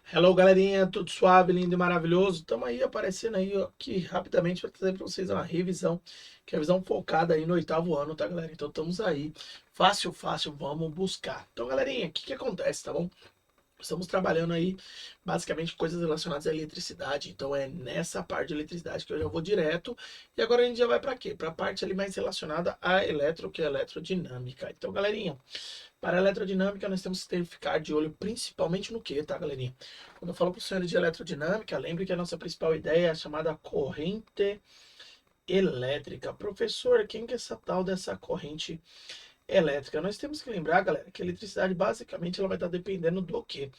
Hello, galerinha, tudo suave, lindo e maravilhoso? Estamos aí aparecendo aí ó, aqui rapidamente para trazer para vocês uma revisão, que é a visão focada aí no oitavo ano, tá, galera? Então estamos aí, fácil, fácil, vamos buscar. Então, galerinha, o que que acontece, tá bom? Estamos trabalhando aí basicamente coisas relacionadas à eletricidade, então é nessa parte de eletricidade que eu já vou direto. E agora a gente já vai para quê? Para a parte ali mais relacionada à eletro, que é a eletrodinâmica. Então, galerinha, para a eletrodinâmica, nós temos que ficar de olho principalmente no que, tá, galerinha? Quando eu falo para os senhores de eletrodinâmica, lembre que a nossa principal ideia é a chamada corrente elétrica. Professor, quem que é essa tal dessa corrente elétrica? Nós temos que lembrar, galera, que a eletricidade basicamente ela vai estar dependendo do quê?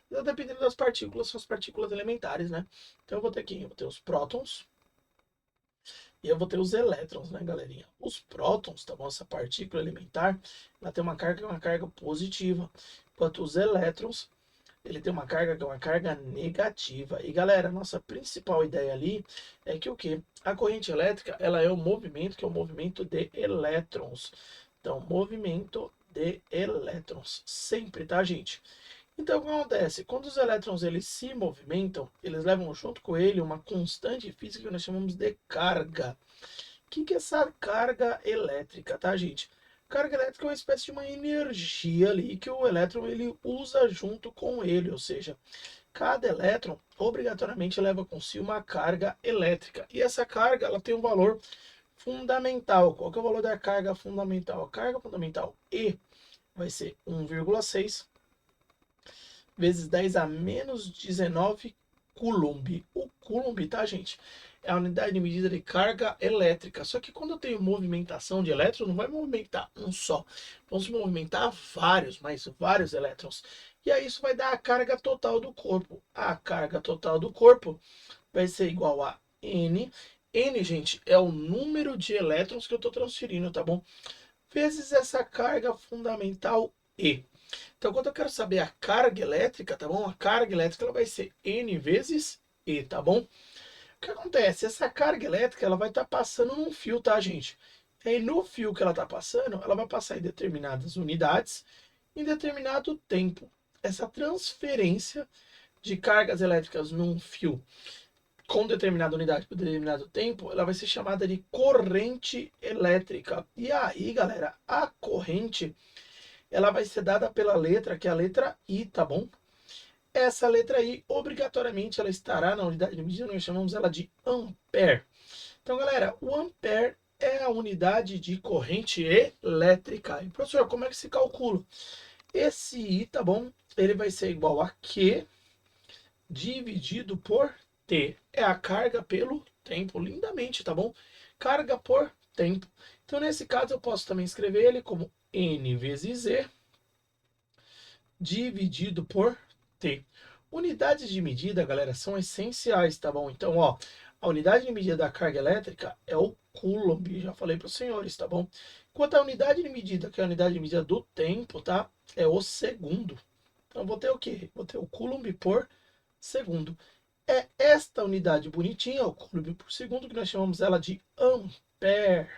Vai estar dependendo das partículas, são as partículas elementares, né? Então eu vou ter aqui, eu vou ter os prótons, e eu vou ter os elétrons, né, galerinha? Os prótons, tá bom? Essa partícula elementar, ela tem uma carga positiva, enquanto os elétrons, ele tem uma carga que é uma carga negativa. E galera, nossa principal ideia ali é que o que? A corrente elétrica, ela é o movimento, que é o movimento de elétrons. Então, movimento de elétrons, sempre, tá, gente? Então, o que acontece? Quando os elétrons eles se movimentam, eles levam junto com ele uma constante física que nós chamamos de carga. O que que é essa carga elétrica, tá, gente? Carga elétrica é uma espécie de uma energia ali que o elétron ele usa junto com ele, ou seja, cada elétron obrigatoriamente leva com si uma carga elétrica. E essa carga ela tem um valor fundamental. Qual que é o valor da carga fundamental? A carga fundamental E vai ser 1,6 vezes 10 a menos 19 Coulomb. O Coulomb, tá, gente? É a unidade de medida de carga elétrica. Só que quando eu tenho movimentação de elétrons, não vai movimentar um só. Vão se movimentar vários, mas vários elétrons. E aí isso vai dar a carga total do corpo. A carga total do corpo vai ser igual a N. N, gente, é o número de elétrons que eu estou transferindo, tá bom? Vezes essa carga fundamental E. Então, quando eu quero saber a carga elétrica, tá bom? A carga elétrica ela vai ser N vezes E, tá bom? O que acontece? Essa carga elétrica ela vai estar passando num fio, tá, gente? E aí, no fio que ela está passando, ela vai passar em determinadas unidades, em determinado tempo. Essa transferência de cargas elétricas num fio com determinada unidade por determinado tempo, ela vai ser chamada de corrente elétrica. E aí, galera, a corrente ela vai ser dada pela letra, que é a letra I, tá bom? Essa letra I, obrigatoriamente, ela estará na unidade de medida, nós chamamos ela de ampere. Então, galera, o ampere é a unidade de corrente elétrica. E, professor, como é que se calcula? Esse I, tá bom? Ele vai ser igual a Q dividido por T. É a carga pelo tempo, lindamente, tá bom? Carga por tempo. Então, nesse caso, eu posso também escrever ele como N vezes Z dividido por T. Unidades de medida, galera, são essenciais, tá bom? Então, ó, a unidade de medida da carga elétrica é o Coulomb, já falei para os senhores, tá bom? Enquanto a unidade de medida, que é a unidade de medida do tempo, tá? É o segundo. Então, vou ter o quê? Vou ter o Coulomb por segundo. É esta unidade bonitinha, o Coulomb por segundo, que nós chamamos ela de ampere,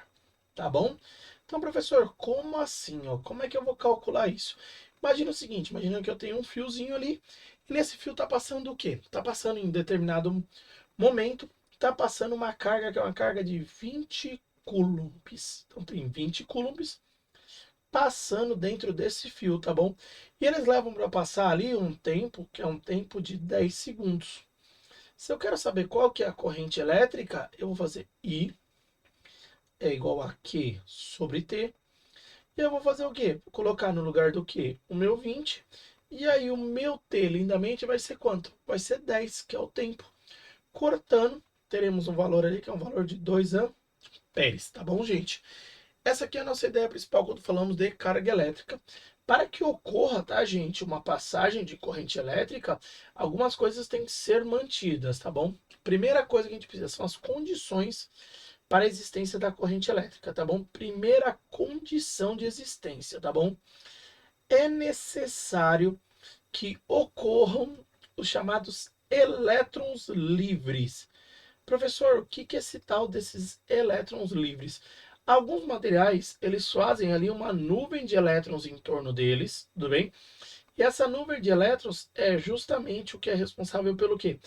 tá bom? Então, professor, como assim? Ó? Como é que eu vou calcular isso? Imagina o seguinte, imagina que eu tenho um fiozinho ali, e nesse fio está passando o quê? Está passando em determinado momento, está passando uma carga, que é uma carga de 20 coulombs. Então tem 20 coulombs passando dentro desse fio, tá bom? E eles levam para passar ali um tempo, que é um tempo de 10 segundos. Se eu quero saber qual que é a corrente elétrica, eu vou fazer I é igual a Q sobre T. E eu vou fazer o quê? Vou colocar no lugar do Q o meu 20. E aí o meu T, lindamente, vai ser quanto? Vai ser 10, que é o tempo. Cortando, teremos um valor ali que é um valor de 2 amperes, tá bom, gente? Essa aqui é a nossa ideia principal quando falamos de carga elétrica. Para que ocorra, tá, gente, uma passagem de corrente elétrica, algumas coisas têm que ser mantidas, tá bom? Primeira coisa que a gente precisa são as condições para a existência da corrente elétrica, tá bom? Primeira condição de existência, tá bom? É necessário que ocorram os chamados elétrons livres. Professor, o que é esse tal desses elétrons livres? Alguns materiais, eles fazem ali uma nuvem de elétrons em torno deles, tudo bem? E essa nuvem de elétrons é justamente o que é responsável pelo quê?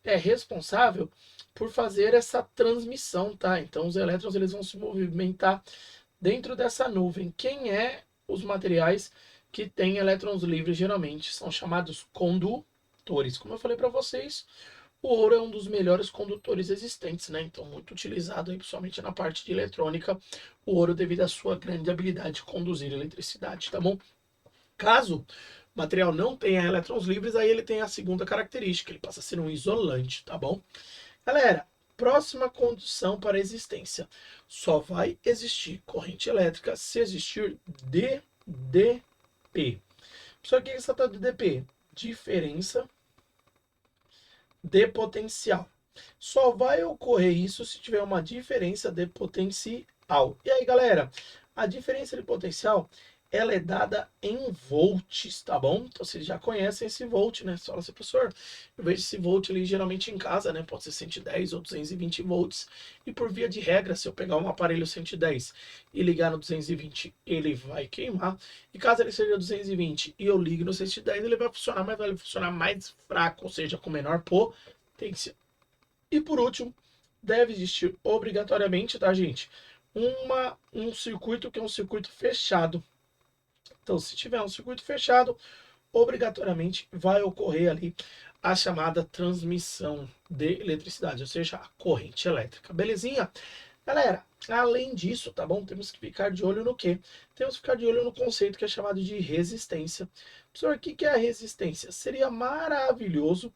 É responsável por fazer essa transmissão, tá? Então os elétrons eles vão se movimentar dentro dessa nuvem. Quem é os materiais que têm elétrons livres geralmente? São chamados condutores. Como eu falei para vocês, o ouro é um dos melhores condutores existentes, né? Então, muito utilizado aí, principalmente na parte de eletrônica, o ouro devido à sua grande habilidade de conduzir eletricidade, tá bom? Caso o material não tenha elétrons livres, aí ele tem a segunda característica, ele passa a ser um isolante, tá bom? Galera, próxima condição para a existência. Só vai existir corrente elétrica se existir DDP. Só que o que é tal de DP? Diferença de potencial. Só vai ocorrer isso se tiver uma diferença de potencial. E aí, galera, a diferença de potencial ela é dada em volts, tá bom? Então vocês já conhecem esse volt, né? Você fala assim, professor, eu vejo esse volt ali geralmente em casa, né? Pode ser 110 ou 220 volts. E por via de regra, se eu pegar um aparelho 110 e ligar no 220, ele vai queimar. E caso ele seja 220 e eu ligue no 110, ele vai funcionar, mas vai funcionar mais fraco, ou seja, com menor potência. E por último, deve existir obrigatoriamente, tá, gente? Um circuito que é um circuito fechado. Então, se tiver um circuito fechado, obrigatoriamente vai ocorrer ali a chamada transmissão de eletricidade, ou seja, a corrente elétrica. Belezinha? Galera, além disso, tá bom? Temos que ficar de olho no quê? Temos que ficar de olho no conceito que é chamado de resistência. Professor, o que é a resistência? Seria maravilhoso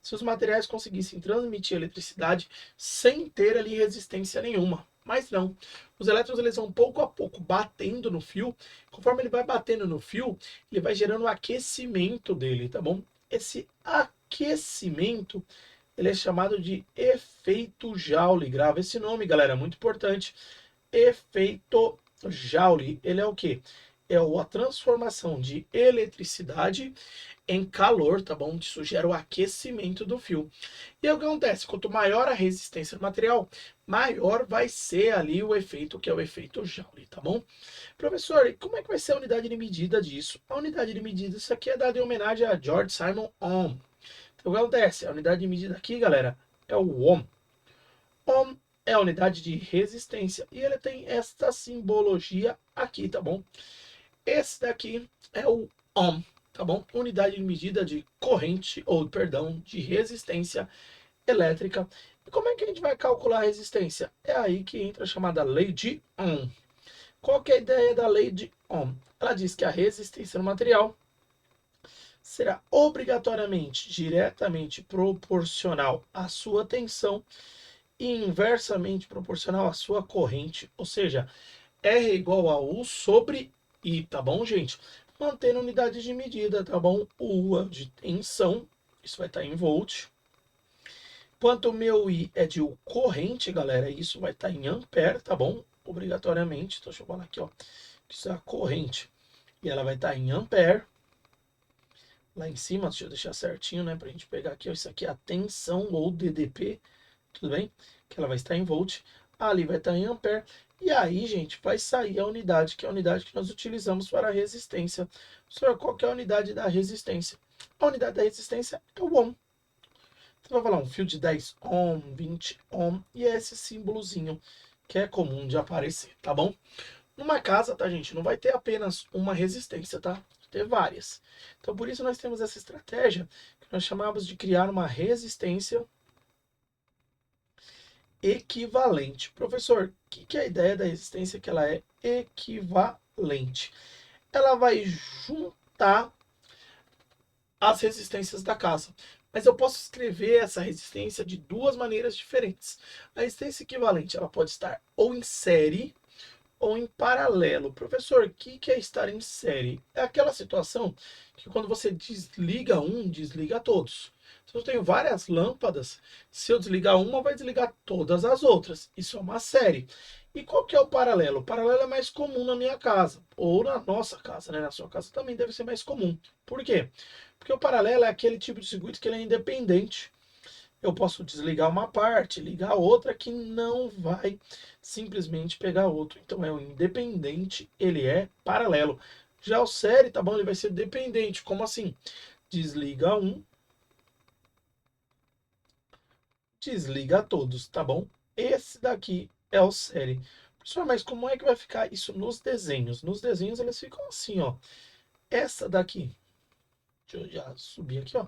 se os materiais conseguissem transmitir eletricidade sem ter ali resistência nenhuma. Mas não. Os elétrons eles vão pouco a pouco batendo no fio. Conforme ele vai batendo no fio, ele vai gerando o aquecimento dele, tá bom? Esse aquecimento ele é chamado de efeito Joule. Grava esse nome, galera, muito importante. Efeito Joule. Ele é o quê? É a transformação de eletricidade em calor, tá bom? Isso gera o aquecimento do fio. E o que acontece? Quanto maior a resistência do material, maior vai ser ali o efeito, que é o efeito Joule, tá bom? Professor, e como é que vai ser a unidade de medida disso? A unidade de medida, isso aqui é dada em homenagem a George Simon Ohm. Então, o que acontece? A unidade de medida aqui, galera, é o Ohm. Ohm é a unidade de resistência e ele tem esta simbologia aqui, tá bom? Esse daqui é o Ohm, tá bom? Unidade de medida de corrente, ou perdão, de resistência elétrica. E como é que a gente vai calcular a resistência? É aí que entra a chamada lei de Ohm. Qual que é a ideia da lei de Ohm? Ela diz que a resistência no material será obrigatoriamente diretamente proporcional à sua tensão e inversamente proporcional à sua corrente, ou seja, R igual a U sobre I, tá bom, gente? Mantendo unidades de medida, tá bom? O U é de tensão, isso vai estar em volt. Quanto o meu I é de U corrente, galera, isso vai estar em ampere, tá bom? Obrigatoriamente, então deixa eu falar aqui, ó. Isso é a corrente e ela vai estar em ampere. Lá em cima, deixa eu deixar certinho, né, pra gente pegar aqui, ó, isso aqui é a tensão ou DDP, tudo bem? Que ela vai estar em volt, ali vai estar em ampere, e aí, gente, vai sair a unidade, que é a unidade que nós utilizamos para a resistência. Senhor, qual que é a unidade da resistência? A unidade da resistência é o ohm. Você vai falar um fio de 10 ohm, 20 ohm, e é esse símbolozinho que é comum de aparecer, tá bom? Numa casa, tá, gente, não vai ter apenas uma resistência, tá? Vai ter várias. Então, por isso nós temos essa estratégia que nós chamamos de criar uma resistência equivalente. Professor, o que é a ideia da resistência que ela é equivalente? Ela vai juntar as resistências da casa. Mas eu posso escrever essa resistência de duas maneiras diferentes. A resistência equivalente ela pode estar ou em série ou em paralelo. Professor, o que é estar em série? É aquela situação que quando você desliga um, desliga todos. Se eu tenho várias lâmpadas, se eu desligar uma, vai desligar todas as outras. Isso é uma série. E qual que é o paralelo? O paralelo é mais comum na minha casa, ou na nossa casa, né? Na sua casa também deve ser mais comum. Por quê? Porque o paralelo é aquele tipo de circuito que ele é independente. Eu posso desligar uma parte, ligar outra que não vai simplesmente pegar outro. Então é o independente, ele é paralelo. Já o série, tá bom? Ele vai ser dependente. Como assim? Desliga um, desliga todos, tá bom? Esse daqui é o série. Professor, mas como é que vai ficar isso nos desenhos? Nos desenhos eles ficam assim, ó. Essa daqui, deixa eu já subir aqui, ó.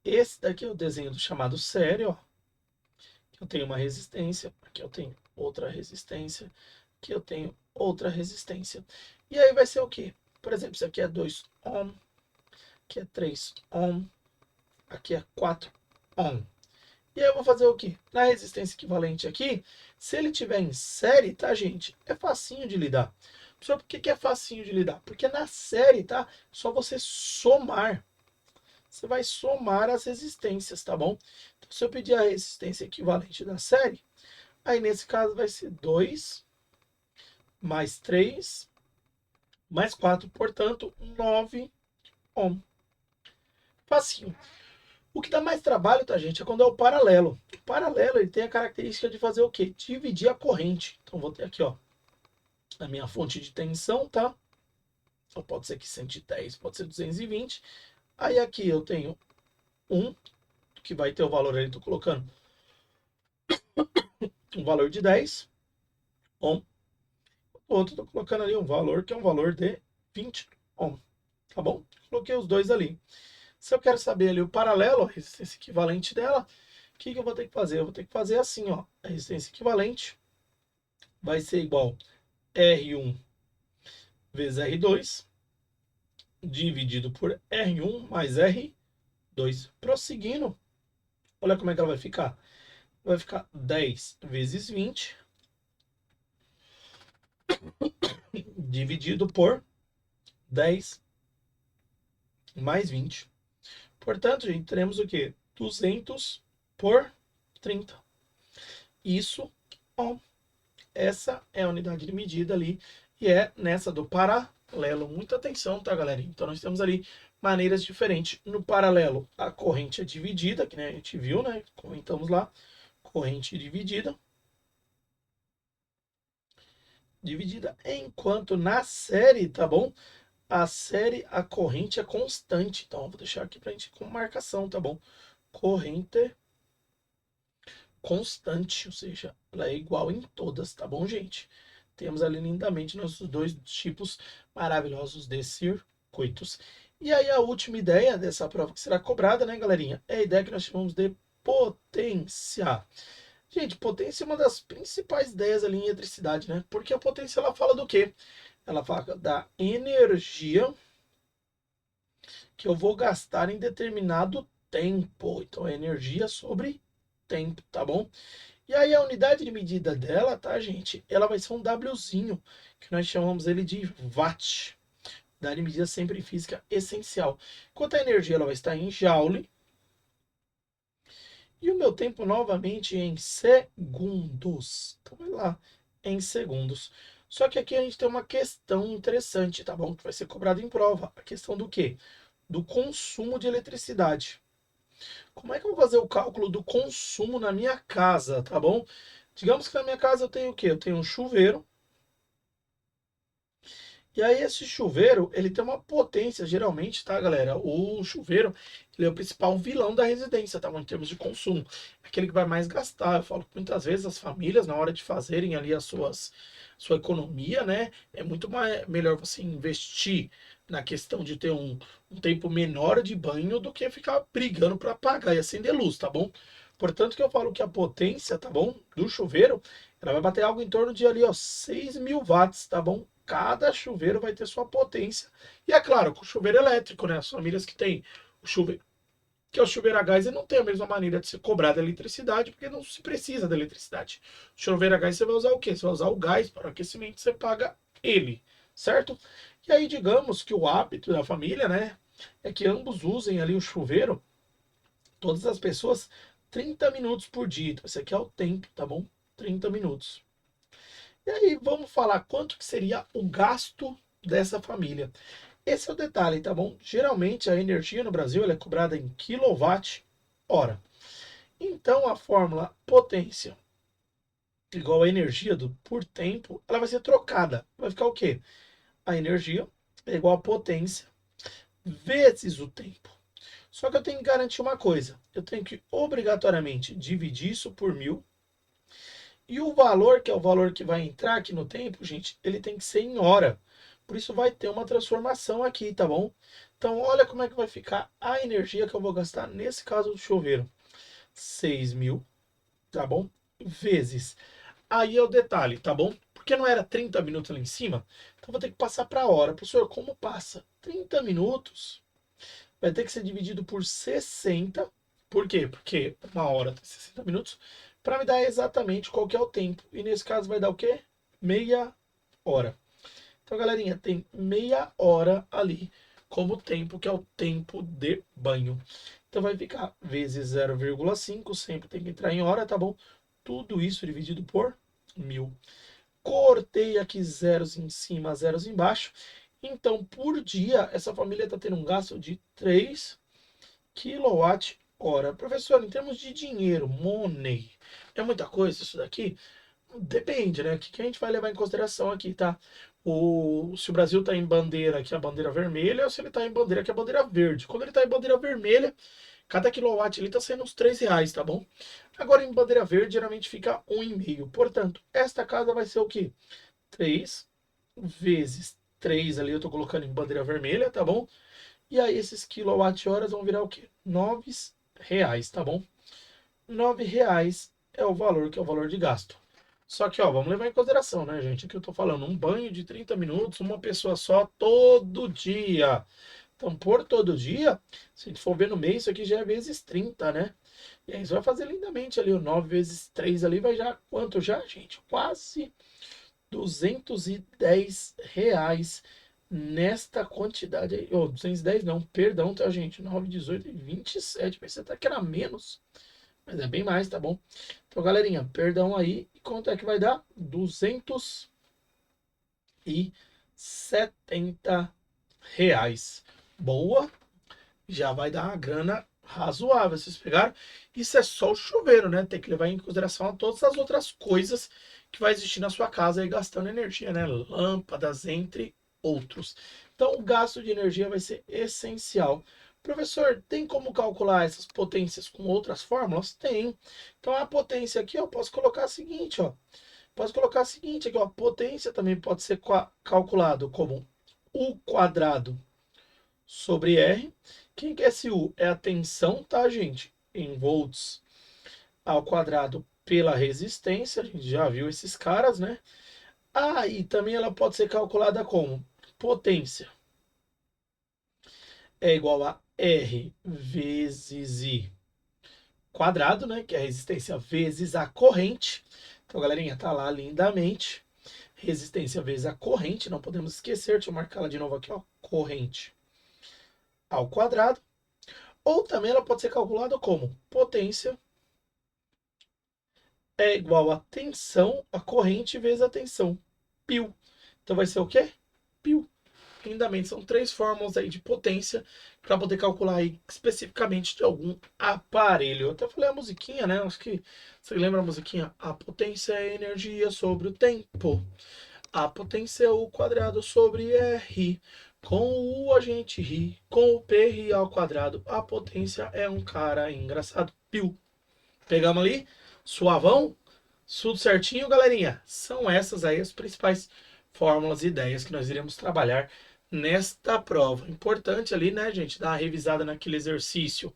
Esse daqui é o desenho do chamado série, ó. Aqui eu tenho uma resistência, aqui eu tenho outra resistência, aqui eu tenho outra resistência. E aí vai ser o quê? Por exemplo, isso aqui é 2 ohm, aqui é 3 ohm, aqui é 4 ohm. E aí eu vou fazer o quê? Na resistência equivalente aqui, se ele tiver em série, tá, gente? É facinho de lidar. Professor, por que é facinho de lidar? Porque na série, tá? Só você somar. Você vai somar as resistências, tá bom? Então, se eu pedir a resistência equivalente da série, aí nesse caso vai ser 2 mais 3 mais 4, portanto, 9 ohm. Facinho. O que dá mais trabalho, tá, gente, é quando é o paralelo. O paralelo, ele tem a característica de fazer o quê? Dividir a corrente. Então, vou ter aqui, ó, a minha fonte de tensão, tá? Então, pode ser que 110, pode ser 220. Aí, aqui eu tenho um, que vai ter o valor ali, tô colocando um valor de 10 ohm. O outro, tô colocando ali um valor que é um valor de 20 ohm. Tá bom? Coloquei os dois ali. Se eu quero saber ali o paralelo, a resistência equivalente dela, o que eu vou ter que fazer? Eu vou ter que fazer assim, ó. A resistência equivalente vai ser igual R1 vezes R2, dividido por R1 mais R2. Prosseguindo, olha como é que ela vai ficar. Vai ficar 10 vezes 20, dividido por 10 mais 20. Portanto, gente, teremos o quê? 200 por 30. Isso, ó, essa é a unidade de medida ali, e é nessa do paralelo. Muita atenção, tá, galera? Então, nós temos ali maneiras diferentes. No paralelo, a corrente é dividida, que né, a gente viu, né? Comentamos lá, corrente dividida. Dividida, enquanto na série, tá bom? A série, a corrente é constante. Então, eu vou deixar aqui pra gente com marcação, tá bom? Corrente constante, ou seja, ela é igual em todas, tá bom, gente? Temos ali lindamente nossos dois tipos maravilhosos de circuitos. E aí a última ideia dessa prova que será cobrada, né, galerinha, é a ideia que nós chamamos de potência. Gente, potência é uma das principais ideias ali em eletricidade, né? Porque a potência ela fala do quê? Ela fala da energia que eu vou gastar em determinado tempo. Então, é energia sobre tempo, tá bom? E aí a unidade de medida dela, tá, gente? Ela vai ser um Wzinho, que nós chamamos ele de watt. Unidade de medida sempre em física essencial. Enquanto a energia ela vai estar em joule. E o meu tempo novamente em segundos. Então vai lá, em segundos. Só que aqui a gente tem uma questão interessante, tá bom? Que vai ser cobrada em prova. A questão do quê? Do consumo de eletricidade. Como é que eu vou fazer o cálculo do consumo na minha casa, tá bom? Digamos que na minha casa eu tenho o quê? Eu tenho um chuveiro. E aí esse chuveiro, ele tem uma potência, geralmente, tá, galera? O chuveiro, ele é o principal vilão da residência, tá? Em termos de consumo. Aquele que vai mais gastar. Eu falo que muitas vezes as famílias, na hora de fazerem ali sua economia, né? É muito melhor você investir na questão de ter um tempo menor de banho do que ficar brigando para apagar e acender luz, tá bom? Portanto, que eu falo que a potência, tá bom? Do chuveiro, ela vai bater algo em torno de ali, ó, 6.000 watts, tá bom? Cada chuveiro vai ter sua potência. E é claro, com o chuveiro elétrico, né? As famílias que têm o chuveiro, que é o chuveiro a gás, ele não tem a mesma maneira de ser cobrado a eletricidade, porque não se precisa da eletricidade. O chuveiro a gás, você vai usar o quê? Você vai usar o gás para o aquecimento, você paga ele, certo? E aí, digamos que o hábito da família, né? É que ambos usem ali o chuveiro, todas as pessoas, 30 minutos por dia. Então, esse aqui é o tempo, tá bom? 30 minutos. E aí vamos falar quanto que seria o gasto dessa família. Esse é o detalhe, tá bom? Geralmente a energia no Brasil ela é cobrada em quilowatt-hora. Então a fórmula potência igual a energia por tempo, ela vai ser trocada. Vai ficar o quê? A energia é igual a potência vezes o tempo. Só que eu tenho que garantir uma coisa. Eu tenho que obrigatoriamente dividir isso por 1000. E o valor, que é o valor que vai entrar aqui no tempo, gente, ele tem que ser em hora. Por isso vai ter uma transformação aqui, tá bom? Então olha como é que vai ficar a energia que eu vou gastar nesse caso do chuveiro. 6.000, tá bom? Vezes. Aí é o detalhe, tá bom? Porque não era 30 minutos ali em cima, então vou ter que passar para a hora. Professor, como passa? 30 minutos vai ter que ser dividido por 60. Por quê? Porque uma hora tem 60 minutos para me dar exatamente qual que é o tempo. E nesse caso vai dar o quê? Meia hora. Então, galerinha, tem meia hora ali como tempo, que é o tempo de banho. Então vai ficar vezes 0,5, sempre tem que entrar em hora, tá bom? Tudo isso dividido por 1000. Cortei aqui zeros em cima, zeros embaixo. Então, por dia, essa família está tendo um gasto de 3 kWh. Professor, em termos de dinheiro, money, é muita coisa isso daqui? Depende, né? O que a gente vai levar em consideração aqui, tá? Se o Brasil está em bandeira, que é a bandeira vermelha, ou se ele está em bandeira, que é a bandeira verde. Quando ele está em bandeira vermelha, cada quilowatt ali está sendo uns R$ 3, tá bom? Agora em bandeira verde, geralmente fica 1,5. Portanto, esta casa vai ser o quê? 3 vezes 3 ali, eu estou colocando em bandeira vermelha, tá bom? E aí esses quilowatt-horas vão virar o quê? R$ 9, tá bom? R$ 9 é o valor, que é o valor de gasto. Só que, ó, vamos levar em consideração, né, gente? Aqui eu tô falando um banho de 30 minutos, uma pessoa só, todo dia. Então, por todo dia, se a gente for ver no mês, isso aqui já é vezes 30, né? E aí você vai fazer lindamente ali, o 9 vezes 3 ali vai já, quanto já, gente? Quase R$ 210 nesta quantidade aí. Oh, 210 não, perdão, tá, gente? 9, 18 e 27. Pensei até que era menos, mas é bem mais, tá bom? Então, galerinha, perdão aí. E quanto é que vai dar? R$ 270. Boa, já vai dar uma grana razoável. Vocês pegaram? Isso é só o chuveiro, né? Tem que levar em consideração todas as outras coisas que vai existir na sua casa aí gastando energia, né? Lâmpadas, entre outros. Então, o gasto de energia vai ser essencial. Professor, tem como calcular essas potências com outras fórmulas? Tem. Então, a potência aqui, eu posso colocar a seguinte, ó. Posso colocar a seguinte aqui, ó. A potência também pode ser calculado como U quadrado sobre R. Quem que é esse U? É a tensão, tá, gente? Em volts ao quadrado pela resistência. A gente já viu esses caras, né? Ah, e também ela pode ser calculada como potência é igual a R vezes I quadrado, né? Que é a resistência vezes a corrente. Então, galerinha, tá lá lindamente. Resistência vezes a corrente, não podemos esquecer. Deixa eu marcar ela de novo aqui, ó. Corrente ao quadrado. Ou também ela pode ser calculada como potência é igual a tensão, a corrente vezes a tensão, π. Então vai ser o quê? Π. Lindamente, são três fórmulas aí de potência para poder calcular aí especificamente de algum aparelho. Eu até falei a musiquinha, né? Acho que você lembra a musiquinha? A potência é energia sobre o tempo. A potência é o quadrado sobre R. Com o U a gente ri, com o P ri ao quadrado. A potência é um cara engraçado. Piu. Pegamos ali? Suavão? Tudo certinho, galerinha? São essas aí as principais fórmulas e ideias que nós iremos trabalhar nesta prova. Importante ali, né, gente, dar uma revisada naquele exercício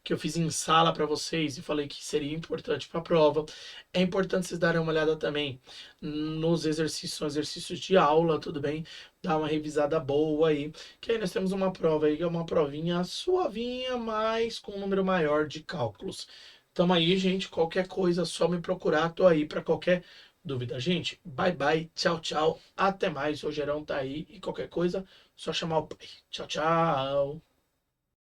que eu fiz em sala para vocês e falei que seria importante para a prova. É importante vocês darem uma olhada também nos exercícios, são exercícios de aula, tudo bem? Dar uma revisada boa aí, que aí nós temos uma prova aí, que é uma provinha suavinha, mas com um número maior de cálculos. Tamo aí, gente, qualquer coisa, só me procurar, tô aí para qualquer dúvida. Gente, bye bye, tchau, tchau, até mais, o Gerão tá aí e qualquer coisa, só chamar o pai. Tchau, tchau.